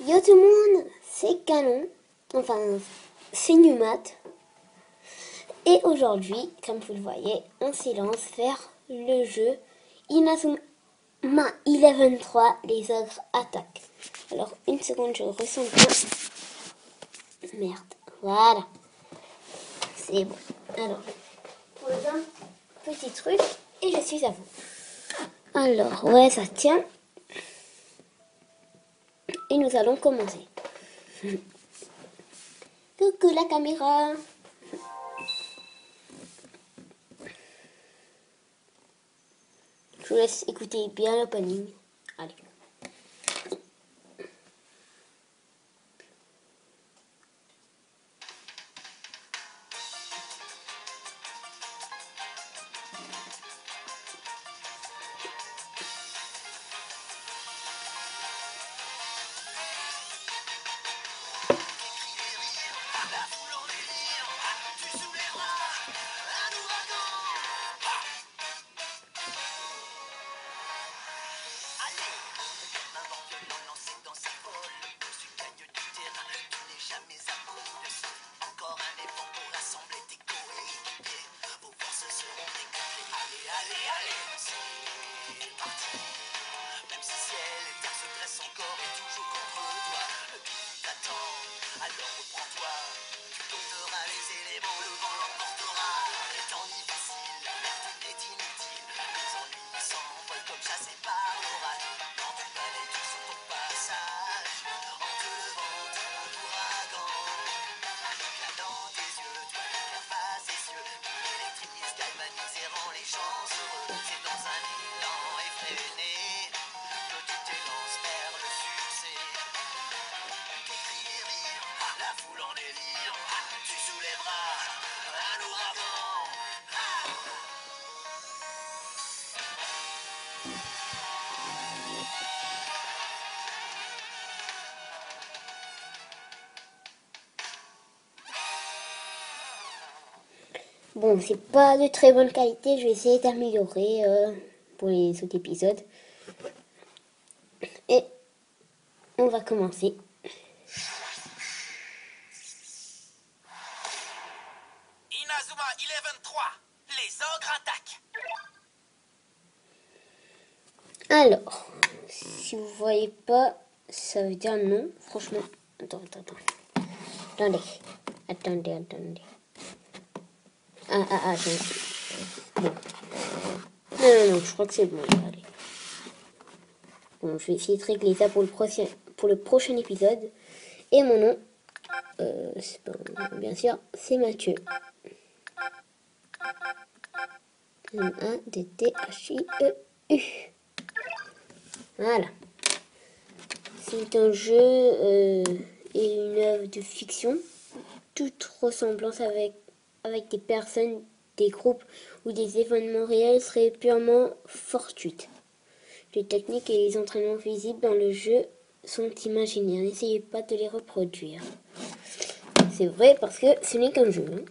Yo tout le monde, c'est Canon, enfin c'est Numat. Et aujourd'hui, comme vous le voyez, on s'y lance vers le jeu Inazuma 11-3, les ogres attaquent. Alors une seconde, je ressens bien. Merde, voilà, c'est bon. Alors, pose un petit truc et je suis à vous. Alors, ouais, ça tient. Et nous allons commencer. Coucou la caméra. Je vous laisse écouter bien l'opening. Allez. Bon, c'est pas de très bonne qualité, je vais essayer d'améliorer pour les autres épisodes. Et on va commencer. Inazuma 11-3, les ogres attaquent. Alors, si vous voyez pas, ça veut dire non, franchement. Attendez. Attendez. Bon. Non, je crois que c'est bon. Allez. Bon, je vais essayer de régler ça pour le prochain épisode. Et mon nom, bien sûr, c'est Mathieu. M-A-T-T-H-I-E-U. Voilà. C'est un jeu et une œuvre de fiction. Toute ressemblance avec des personnes, des groupes ou des événements réels serait purement fortuite. Les techniques et les entraînements visibles dans le jeu sont imaginaires. N'essayez pas de les reproduire. C'est vrai parce que ce n'est qu'un jeu.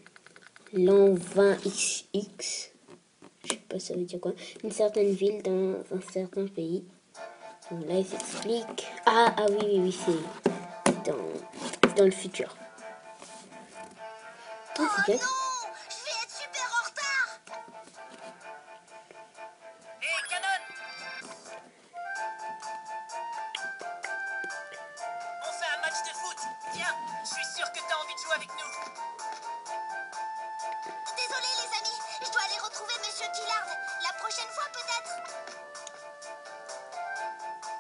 L'an 20XX, je sais pas ça veut dire quoi, une certaine ville dans un certain pays. Donc là il s'explique. Ah oui, c'est dans le futur. Oh non, je vais être super en retard. Hé, Canon, on fait un match de foot. Viens, je suis sûr que t'as envie de jouer avec nous. Désolé les amis, je dois aller retrouver Monsieur Gillard. La prochaine fois peut-être.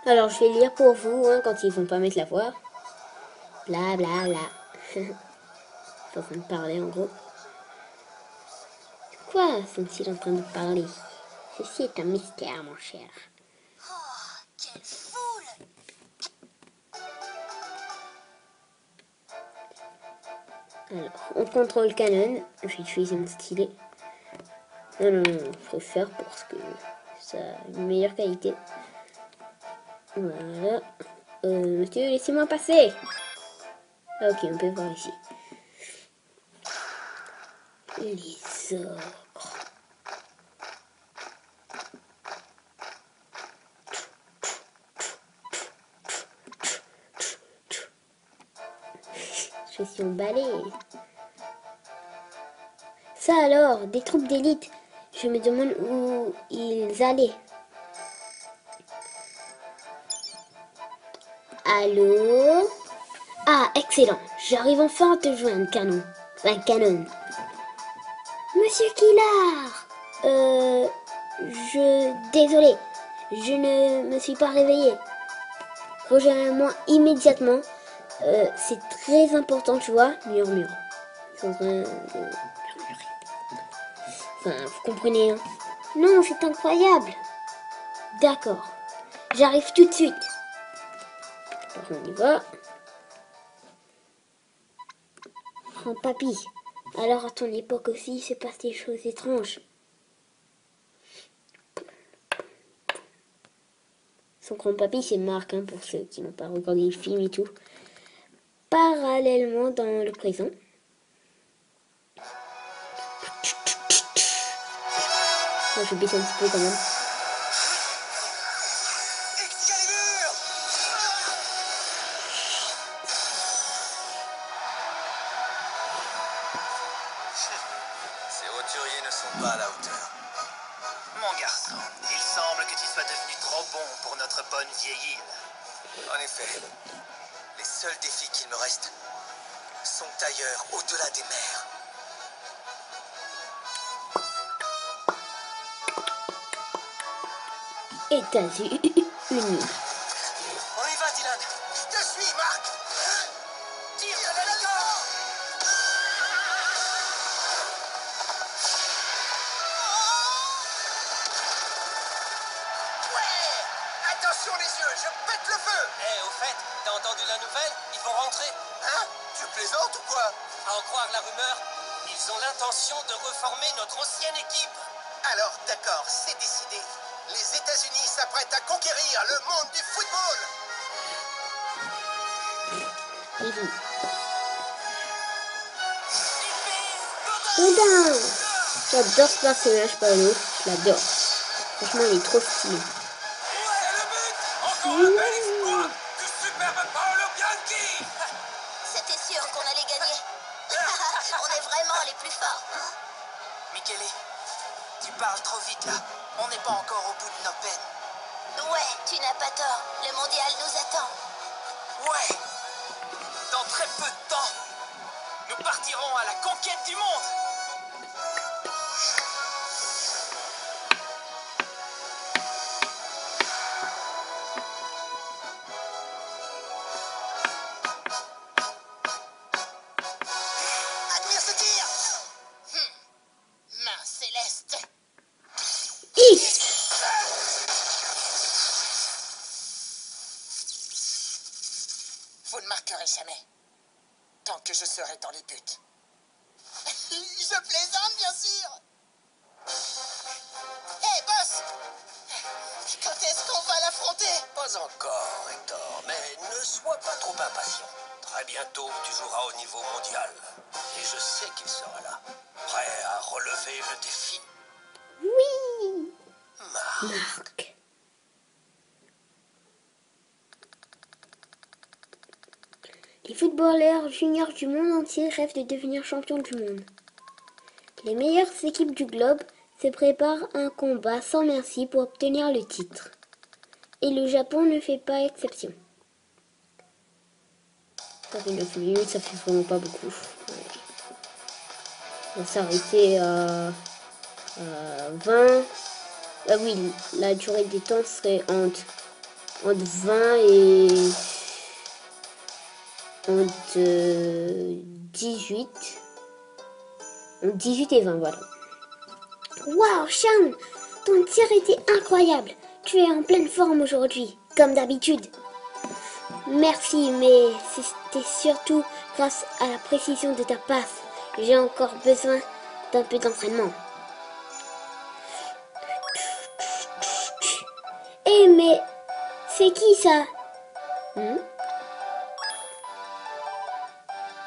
Alors je vais lire pour vous quand ils vont pas mettre la voix. Bla bla bla. Je suis en train de parler en gros. Quoi sont-ils en train de parler? Ceci est un mystère, mon cher. Oh, quelle foule! Alors, on contrôle Canon. Je vais utiliser mon stylet. Non, je préfère parce que ça a une meilleure qualité. Voilà. Monsieur, laissez-moi passer. Ah, ok, on peut voir ici. Les ogres. Je suis emballée. Ça alors, des troupes d'élite. Je me demande où ils allaient. Allô? Ah, excellent. J'arrive enfin à te joindre, Canon. Enfin, Canon. Monsieur Killard! Désolé. Je ne me suis pas réveillée. Rejoins-moi immédiatement. C'est très important, tu vois. Murmure. Sans rien de murmurer. Enfin, vous comprenez, hein? Non, c'est incroyable. D'accord. J'arrive tout de suite. Alors, on y va. Oh, papy. Alors, à ton époque aussi, il se passe des choses étranges. Son grand-papy, c'est Marc, hein, pour ceux qui n'ont pas regardé le film et tout. Parallèlement, dans le présent. Moi, je baisse un petit peu quand même. Excalibur! Ces roturiers ne sont pas à la hauteur. Mon garçon, il semble que tu sois devenu trop bon pour notre bonne vieille île. En effet, les seuls défis qu'il me reste sont ailleurs, au-delà des mers. États-Unis. On y va, Dylan. Je te suis, Marc. Tire de l'hélicoptère. Ouais. Attention les yeux, je pète le feu. Au fait, t'as entendu la nouvelle? Ils vont rentrer. Hein? Tu plaisantes ou quoi? À en croire la rumeur, ils ont l'intention de reformer notre ancienne équipe. Alors, d'accord, c'est décidé. Les États-Unis s'apprêtent à conquérir le monde du football. Oudin! J'adore ce personnage, Paolo. Je l'adore. Franchement, il est trop stylé. C'est le but! Encore un bel exploit du superbe Paolo Bianchi! C'était sûr qu'on allait gagner. On est vraiment les plus forts. Michele, tu parles trop vite là. On n'est pas encore au bout de nos peines. Ouais, tu n'as pas tort. Le mondial nous attend. Ouais! Dans très peu de temps, nous partirons à la conquête du monde! Admire ce tir. Main céleste. Vous ne marquerez jamais. Tant que je serai dans les buts. Je plaisante, bien sûr. Hé, boss! Quand est-ce qu'on va l'affronter? Pas encore, Hector, mais ne sois pas trop impatient. Très bientôt, tu joueras au niveau mondial. Et je sais qu'il sera là, prêt à relever le défi. Oui! Marc. Marc. Les footballeurs juniors du monde entier rêvent de devenir champions du monde. Les meilleures équipes du globe se préparent à un combat sans merci pour obtenir le titre. Et le Japon ne fait pas exception. Ça fait 9 minutes, ça fait vraiment pas beaucoup. On va s'arrêter à 20. Ah oui, la durée des temps serait entre 20 et entre 18. Entre 18 et 20, voilà. Waouh, Sean, ton tir était incroyable. Tu es en pleine forme aujourd'hui, comme d'habitude. Merci, mais c'était surtout grâce à la précision de ta passe. J'ai encore besoin d'un peu d'entraînement. Eh, mais c'est qui ça?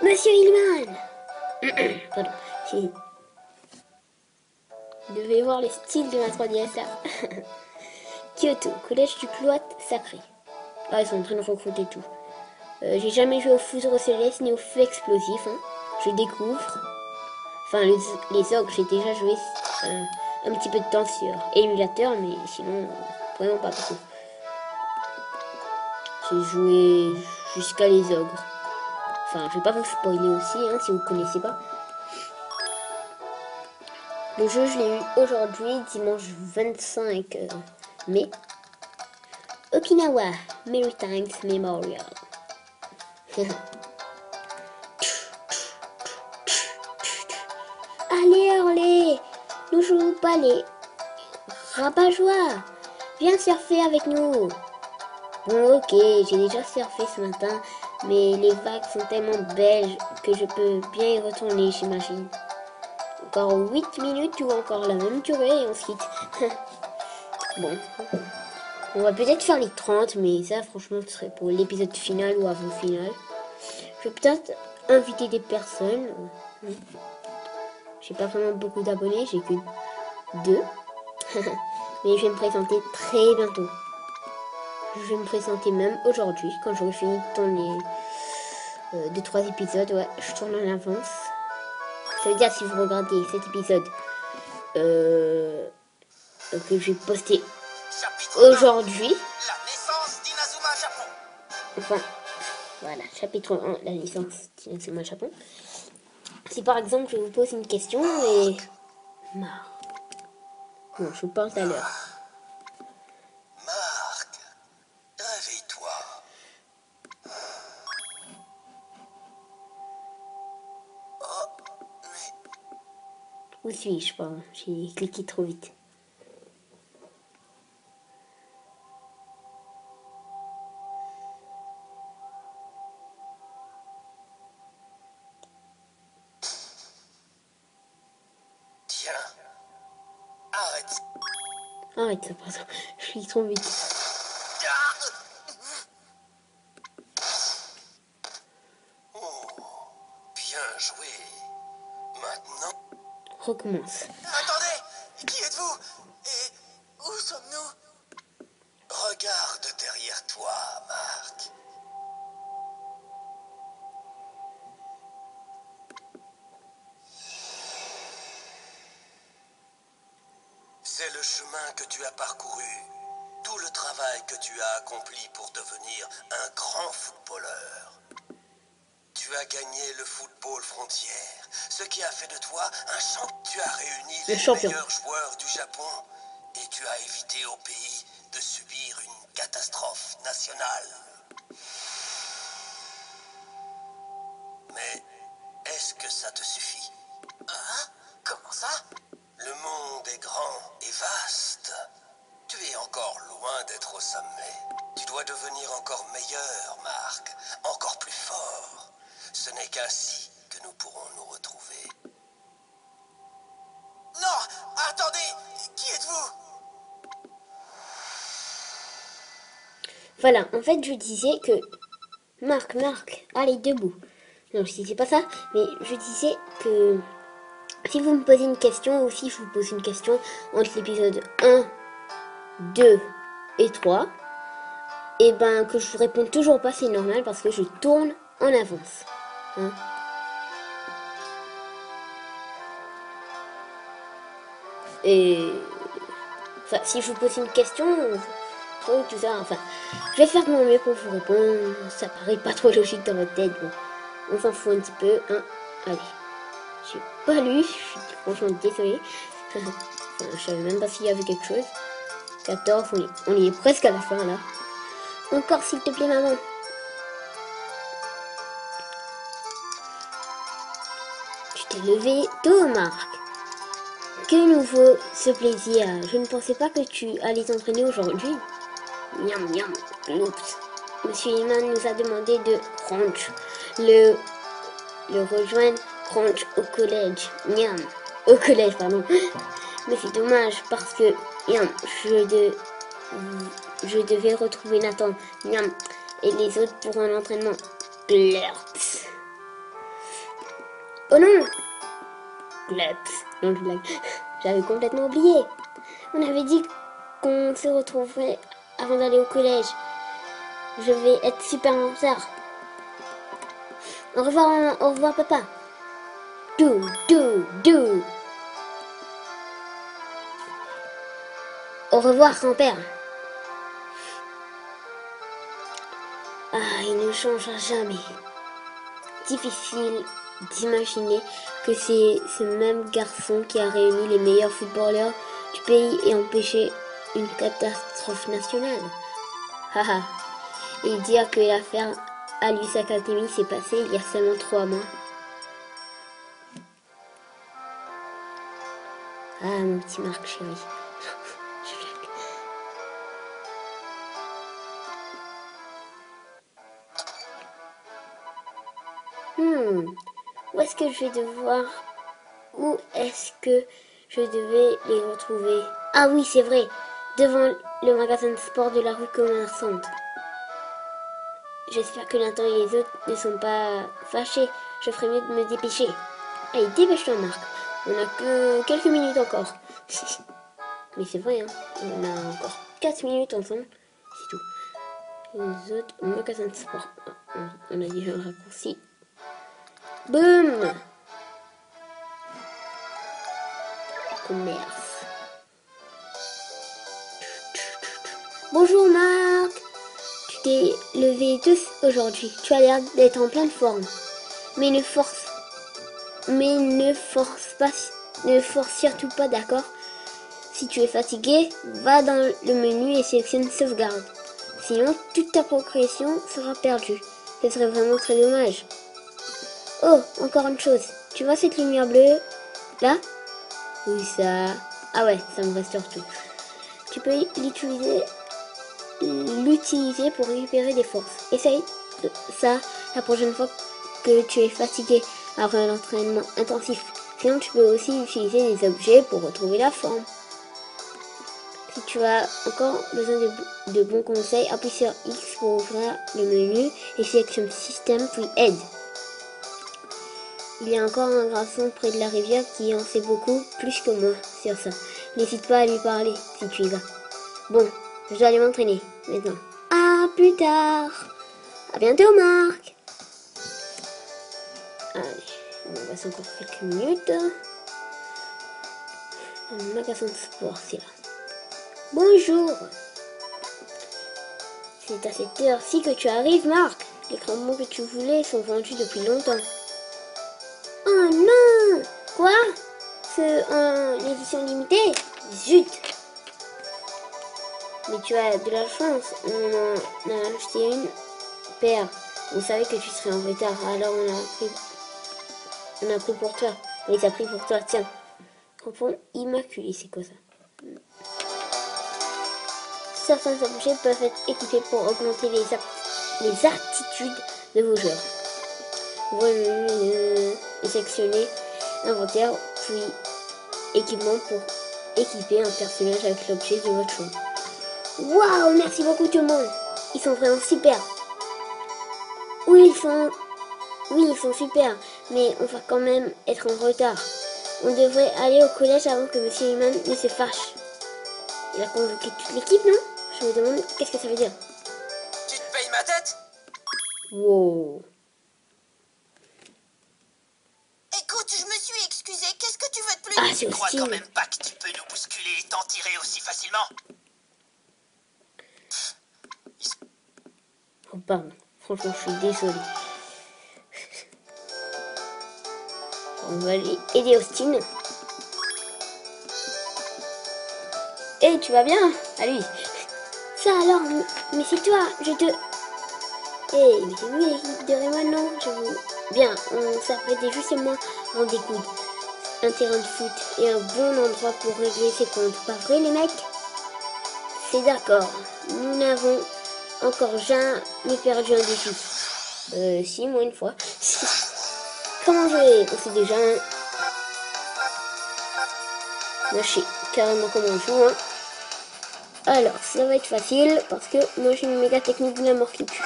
Monsieur Hillman. Pardon, je devais voir le style de ma 3DS là. Kyoto, collège du cloître sacré. Ah, ils sont en train de recruter tout. J'ai jamais joué au foudre céleste ni au feu explosif. Hein. Je découvre. Enfin, les ogres, j'ai déjà joué un petit peu de temps sur émulateur, mais sinon, vraiment pas beaucoup. J'ai joué jusqu'à les ogres. Enfin, je vais pas vous spoiler aussi, hein, si vous connaissez pas. Le jeu, je l'ai eu aujourd'hui, dimanche 25 mai. Okinawa Maritime Memorial. Allez, Orlé, nous jouons pas les rabat-joie. Viens surfer avec nous. Bon, ok, j'ai déjà surfé ce matin, mais les vagues sont tellement belles que je peux bien y retourner, j'imagine. Encore 8 minutes ou encore la même durée et on se quitte. Bon, on va peut-être faire les 30, mais ça, franchement, ce serait pour l'épisode final ou avant final. Je vais peut-être inviter des personnes. J'ai pas vraiment beaucoup d'abonnés, j'ai que 2. Mais je vais me présenter très bientôt. Je vais me présenter même aujourd'hui, quand j'aurai fini de tourner 2-3 épisodes. Ouais, je tourne en avance. Ça veut dire si vous regardez cet épisode que je vais poster aujourd'hui. La naissance d'Inazuma Japon. Enfin, voilà, chapitre 1, la naissance d'Inazuma Japon. Si par exemple je vous pose une question et... Marc. Bon, je vous parle tout à l'heure. Marc, réveille-toi. Oh, mais... Où suis-je? Pardon, j'ai cliqué trop vite. Tiens, arrête. Arrête ça, pardon. Je suis trop vite. Bien joué. Maintenant... Recommence. Attendez, qui êtes-vous? Et où sommes-nous? Regarde derrière toi, Marc. C'est le chemin que tu as parcouru, tout le travail que tu as accompli pour devenir un grand footballeur. Tu as gagné le football frontière, ce qui a fait de toi un champion. Tu as réuni les meilleurs joueurs du Japon et tu as évité au pays de subir une catastrophe nationale. Mais est-ce que ça te suffit? Hein? Comment ça? Le monde est grand et vaste. Tu es encore loin d'être au sommet. Tu dois devenir encore meilleur, Marc. Encore plus fort. Ce n'est qu'ainsi que nous pourrons nous retrouver. Non, attendez, qui êtes-vous? Voilà, en fait, je disais que... Marc, allez, debout. Non, je disais pas ça, mais je disais que... Si vous me posez une question, ou si je vous pose une question entre l'épisode 1, 2 et 3, et ben que je vous réponds toujours pas, c'est normal, parce que je tourne en avance. Hein? Et... Enfin, si je vous pose une question, tout ça, enfin... Je vais faire de mon mieux pour vous répondre. Ça paraît pas trop logique dans votre tête, bon. On s'en fout un petit peu, hein. Allez. J'ai pas lu, je suis franchement désolée. Enfin, je savais même pas s'il y avait quelque chose. 14, on y est presque à la fin là. Encore s'il te plaît maman. Tu t'es levé tôt Marc. Que nouveau ce plaisir. Je ne pensais pas que tu allais t'entraîner aujourd'hui. Miam miam, oups. Monsieur Iman nous a demandé de crunch. Le rejoindre crunch au collège. Miam. Au collège, pardon. Mais c'est dommage parce que miam, je devais retrouver Nathan. Miam. Et les autres pour un entraînement. Glurps. Oh non. Glurps. Non, je blague. J'avais complètement oublié. On avait dit qu'on se retrouverait avant d'aller au collège. Je vais être super en retard. Au revoir, maman. Au revoir, papa. Dou. Au revoir, grand-père. Ah, il ne changera jamais. Difficile d'imaginer que c'est ce même garçon qui a réuni les meilleurs footballeurs du pays et empêché une catastrophe nationale. Haha. Et dire que l'affaire Alice Academy s'est passée il y a seulement 3 mois. Ah, mon petit Marc chéri. Où est-ce que je vais devoir... Où est-ce que je devais les retrouver? Ah oui, c'est vrai. Devant le magasin de sport de la rue commerçante. J'espère que Nathan et les autres ne sont pas fâchés. Je ferais mieux de me dépêcher. Allez, dépêche-toi, Marc. On n'a que quelques minutes encore. Mais c'est vrai, hein. On a encore 4 minutes ensemble. C'est tout. Les autres, magasin de sport. On a déjà un raccourci. Boum! Commerce. Bonjour Marc. Tu t'es levé tous aujourd'hui. Tu as l'air d'être en pleine forme. Mais ne force surtout pas, d'accord? Si tu es fatigué, va dans le menu et sélectionne sauvegarde. Sinon, toute ta progression sera perdue. Ce serait vraiment très dommage. Oh, encore une chose. Tu vois cette lumière bleue là? Oui, ça... Ah ouais, ça me reste surtout. Tu peux l'utiliser pour récupérer des forces. Essaye ça la prochaine fois que tu es fatigué après un entraînement intensif. Sinon, tu peux aussi utiliser des objets pour retrouver la forme. Si tu as encore besoin de bons conseils, appuie sur X pour ouvrir le menu et sélectionne Système puis Aide. Il y a encore un garçon près de la rivière qui en sait beaucoup plus que moi sur ça. N'hésite pas à lui parler si tu y vas. Bon, je dois aller m'entraîner maintenant. À plus tard. À bientôt, Marc. Allez, on va passer encore quelques minutes. Le magasin de sport, c'est là. Bonjour. C'est à cette heure-ci que tu arrives, Marc. Les crampons que tu voulais sont vendus depuis longtemps. Oh non! Quoi? C'est en édition limitée? Zut! Mais tu as de la chance, on a acheté une paire. On savait que tu serais en retard, alors on a pris pour toi. Oui, ça a pris pour toi, tiens. Crampons immaculé, c'est quoi ça? Certains objets peuvent être équipés pour augmenter les aptitudes de vos joueurs. Vous pouvez sélectionner inventaire, puis équipement pour équiper un personnage avec l'objet de votre choix. Waouh, merci beaucoup tout le monde. Ils sont vraiment super. Oui, ils sont super, mais on va quand même être en retard. On devrait aller au collège avant que Monsieur Iman ne se fâche. Il a convoqué toute l'équipe, non? Je me demande qu'est-ce que ça veut dire. Tu te payes ma tête? Wow. Écoute, je me suis excusée. Qu'est-ce que tu veux de plus? Ah, c'est Tu crois hostile. quand même pas que tu peux nous bousculer et t'en tirer aussi facilement? Oh, pardon. Franchement, je suis désolée. On va aller aider Austin. Eh, tu vas bien? À lui. Ça alors, mais c'est toi, je te... Eh, mais c'est vous l'équipe de Raymond, non? Je vous... Bien, on s'apprêtait justement en découdre. Un terrain de foot et un bon endroit pour régler ses comptes. Pas vrai, les mecs? C'est d'accord. Nous n'avons encore jamais perdu un défi. Si, moi une fois. Comment jouer? On sait déjà. Moi, je sais carrément comment on joue. Hein. Alors, ça va être facile parce que moi j'ai une méga technique de la mort qui tue.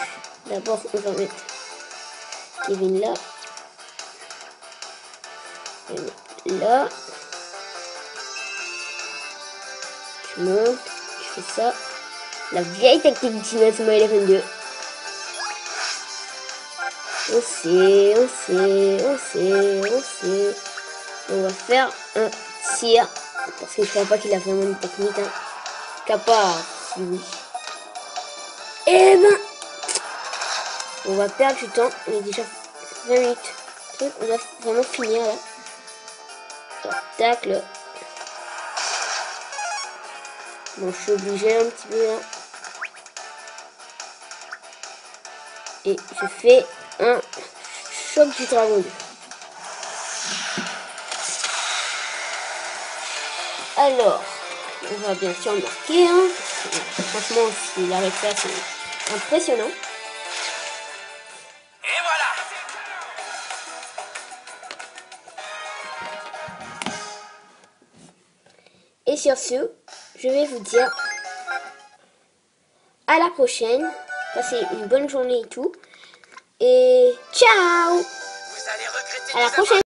D'abord, on va mettre Kevin là. Et là. Tu montes, tu fais ça. La vieille technique d'Inazuma 11 2. On sait, on sait, on sait, on sait. On va faire un tir. Parce que je crois pas qu'il a vraiment une technique. Hein. Capard, si oui. Eh ben, on va perdre du temps. On est déjà 20 minutes. On va vraiment finir là. Tacle. Bon, je suis obligé un petit peu là. Et je fais un choc du dragon 2. Alors, on va bien sûr marquer. Hein. Franchement, s'il arrête ça, c'est impressionnant. Et voilà. Et sur ce, je vais vous dire à la prochaine. Passez une bonne journée et tout. Et ciao! Vous allez regretter À la prochaine!